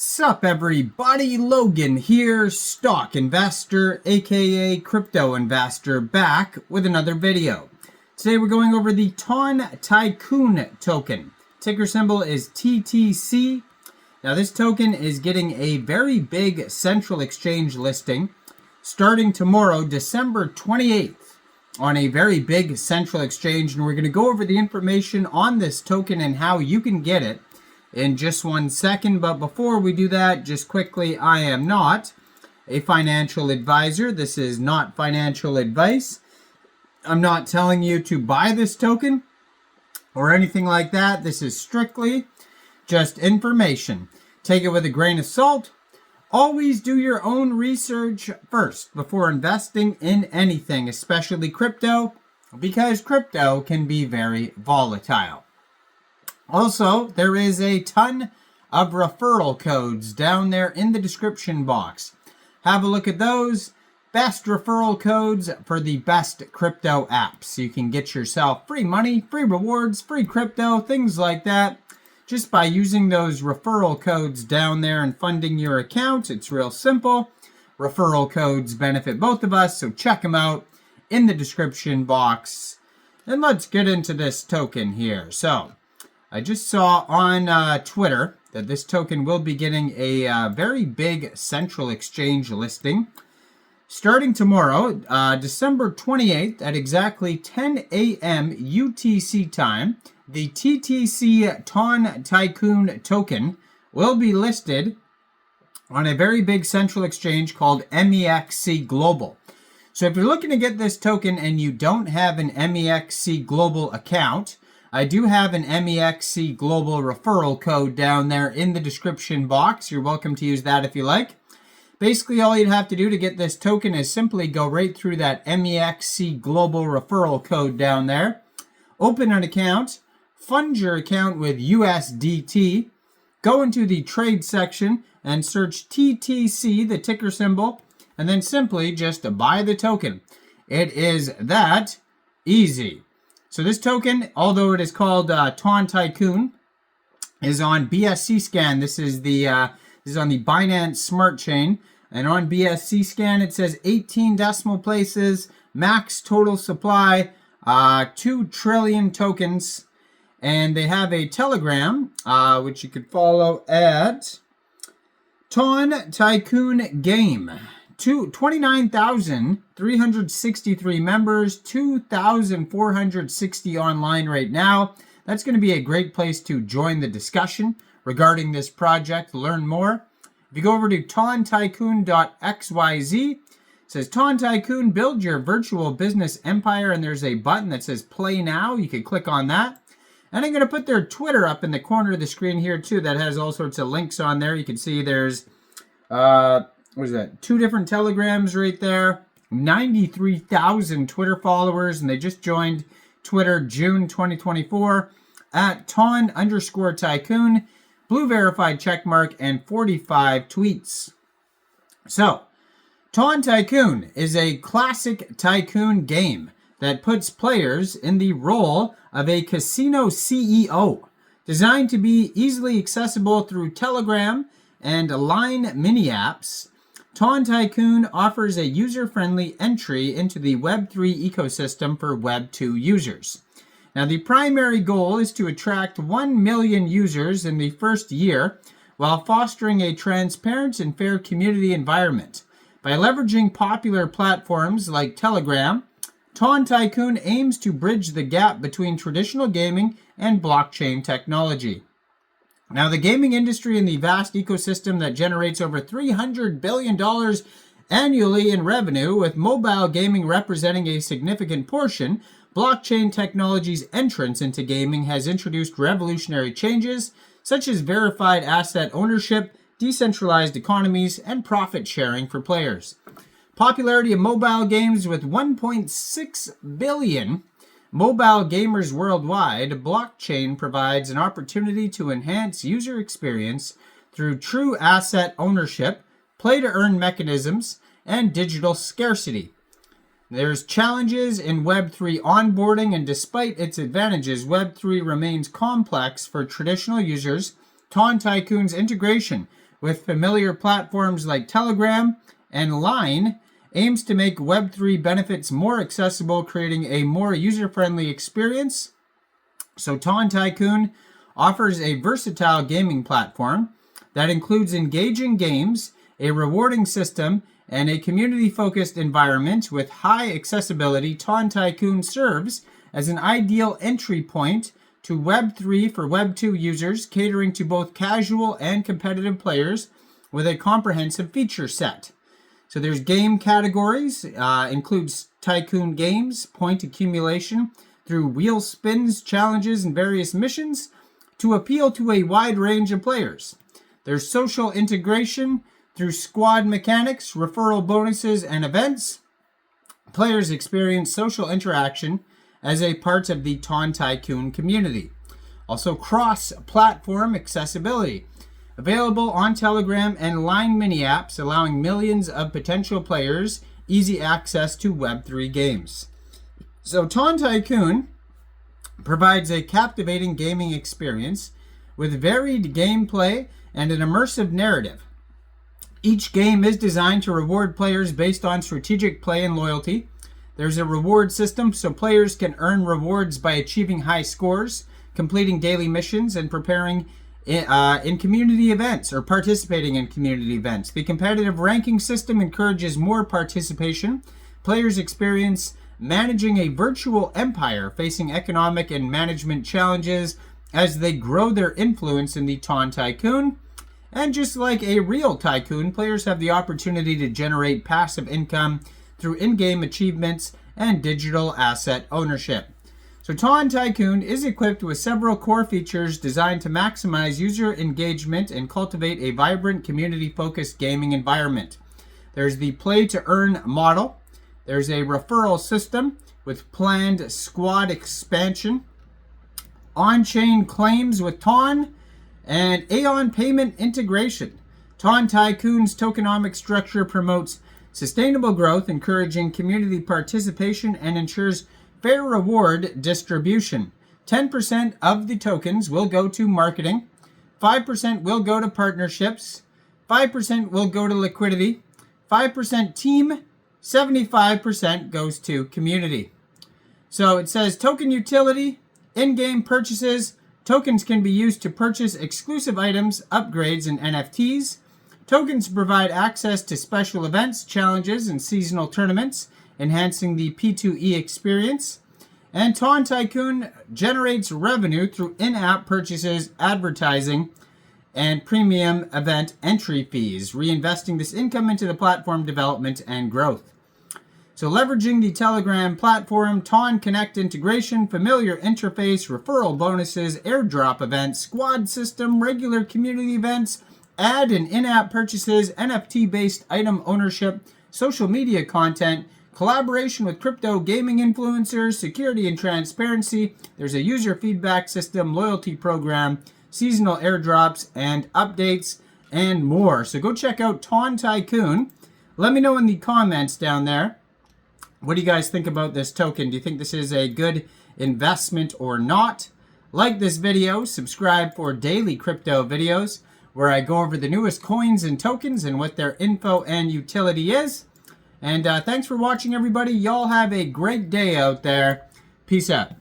Sup everybody, Logan here, stock investor aka crypto investor, back with another video. Today we're going over the Tycoon token. Ticker symbol is TTC. Now this token is getting a very big central exchange listing starting tomorrow, December 28th, on a very big central exchange, and we're going to go over the information on this token and how you can get it in just 1 second. But before we do that, just quickly, I am not a financial advisor. This is not financial advice. I'm not telling you to buy this token or anything like that. This is strictly just information. Take it with a grain of salt. Always do your own research first before investing in anything, especially crypto, because crypto can be very volatile. Also, there is a ton of referral codes down there in the description box. Have a look at those. Best referral codes for the best crypto apps. You can get yourself free money, free rewards, free crypto, things like that, just by using those referral codes down there and funding your account. It's real simple. Referral codes benefit both of us, so check them out in the description box. And let's get into this token here. So I just saw on Twitter that this token will be getting a very big central exchange listing starting tomorrow, December 28th at exactly 10 a.m. UTC time. The TTC Tycoon token will be listed on a very big central exchange called Mexc Global. So if you're looking to get this token and you don't have an Mexc Global account, I do have an Mexc Global referral code down there in the description box. You're welcome to use that if you like. Basically, all you'd have to do to get this token is simply go right through that Mexc Global referral code down there. Open an account, fund your account with USDT, go into the trade section and search TTC, the ticker symbol, and then simply just buy the token. It is that easy. So this token, although it is called Tycoon, is on BSC scan. This is on the Binance Smart Chain, and on BSC scan it says 18 decimal places, max total supply, 2 trillion tokens, and they have a Telegram which you could follow at Tycoon Game. 29,363 members, 2,460 online right now. That's going to be a great place to join the discussion regarding this project, learn more. If you go over to tontycoon.xyz, it says Tycoon, build your virtual business empire, and there's a button that says play now. You can click on that. And I'm going to put their Twitter up in the corner of the screen here too. That has all sorts of links on there. You can see there's what is that? 2 different Telegrams right there. 93,000 Twitter followers, and they just joined Twitter June 2024 at _Tycoon, blue verified checkmark, and 45 tweets. So, Tycoon is a classic tycoon game that puts players in the role of a casino CEO, designed to be easily accessible through Telegram and Line mini apps. Tycoon offers a user-friendly entry into the Web3 ecosystem for Web2 users. Now, the primary goal is to attract 1 million users in the first year while fostering a transparent and fair community environment. By leveraging popular platforms like Telegram, Tycoon aims to bridge the gap between traditional gaming and blockchain technology. Now, the gaming industry and the vast ecosystem that generates over $300 billion annually in revenue, with mobile gaming representing a significant portion, blockchain technology's entrance into gaming has introduced revolutionary changes such as verified asset ownership, decentralized economies, and profit sharing for players. Popularity of mobile games with 1.6 billion mobile gamers worldwide, blockchain provides an opportunity to enhance user experience through true asset ownership, play-to-earn mechanisms, and digital scarcity. There's challenges in Web3 onboarding, and despite its advantages, Web3 remains complex for traditional users. Tycoon's integration with familiar platforms like Telegram and Line, aims to make Web3 benefits more accessible, creating a more user-friendly experience. So Ton Tycoon offers a versatile gaming platform that includes engaging games, a rewarding system, and a community-focused environment with high accessibility. Ton Tycoon serves as an ideal entry point to Web3 for Web2 users, catering to both casual and competitive players with a comprehensive feature set. So there's game categories, includes Tycoon games, point accumulation through wheel spins, challenges, and various missions to appeal to a wide range of players. There's social integration through squad mechanics, referral bonuses, and events. Players experience social interaction as a part of the Ton Tycoon community. Also, cross-platform accessibility. Available on Telegram and Line mini apps, allowing millions of potential players easy access to Web3 games. So Ton Tycoon provides a captivating gaming experience with varied gameplay and an immersive narrative. Each game is designed to reward players based on strategic play and loyalty. There's a reward system so players can earn rewards by achieving high scores, completing daily missions, and preparing in community events or participating in community events. The competitive ranking system encourages more participation. Players experience managing a virtual empire, facing economic and management challenges as they grow their influence in the Ton Tycoon. And just like a real tycoon, players have the opportunity to generate passive income through in-game achievements and digital asset ownership. So Ton Tycoon is equipped with several core features designed to maximize user engagement and cultivate a vibrant community-focused gaming environment. There's the play-to-earn model. There's a referral system with planned squad expansion, on-chain claims with Ton, and Aeon payment integration. Ton Tycoon's tokenomics structure promotes sustainable growth, encouraging community participation, and ensures fair reward distribution. 10% of the tokens will go to marketing, 5% will go to partnerships, 5% will go to liquidity, 5% team, 75% goes to community. So it says token utility, in-game purchases. Tokens can be used to purchase exclusive items, upgrades, and NFTs. Tokens provide access to special events, challenges, and seasonal tournaments, enhancing the P2E experience. And Ton Tycoon generates revenue through in-app purchases, advertising, and premium event entry fees, reinvesting this income into the platform development and growth. So leveraging the Telegram platform, Ton Connect integration, familiar interface, referral bonuses, airdrop events, squad system, regular community events, ad and in-app purchases, NFT-based item ownership, social media content, collaboration with crypto gaming influencers, security and transparency. There's a user feedback system, loyalty program, seasonal airdrops and updates, and more. So go check out Ton Tycoon. Let me know in the comments down there. What do you guys think about this token? Do you think this is a good investment or not? Like this video, subscribe for daily crypto videos where I go over the newest coins and tokens and what their info and utility is. And thanks for watching, everybody. Y'all have a great day out there. Peace out.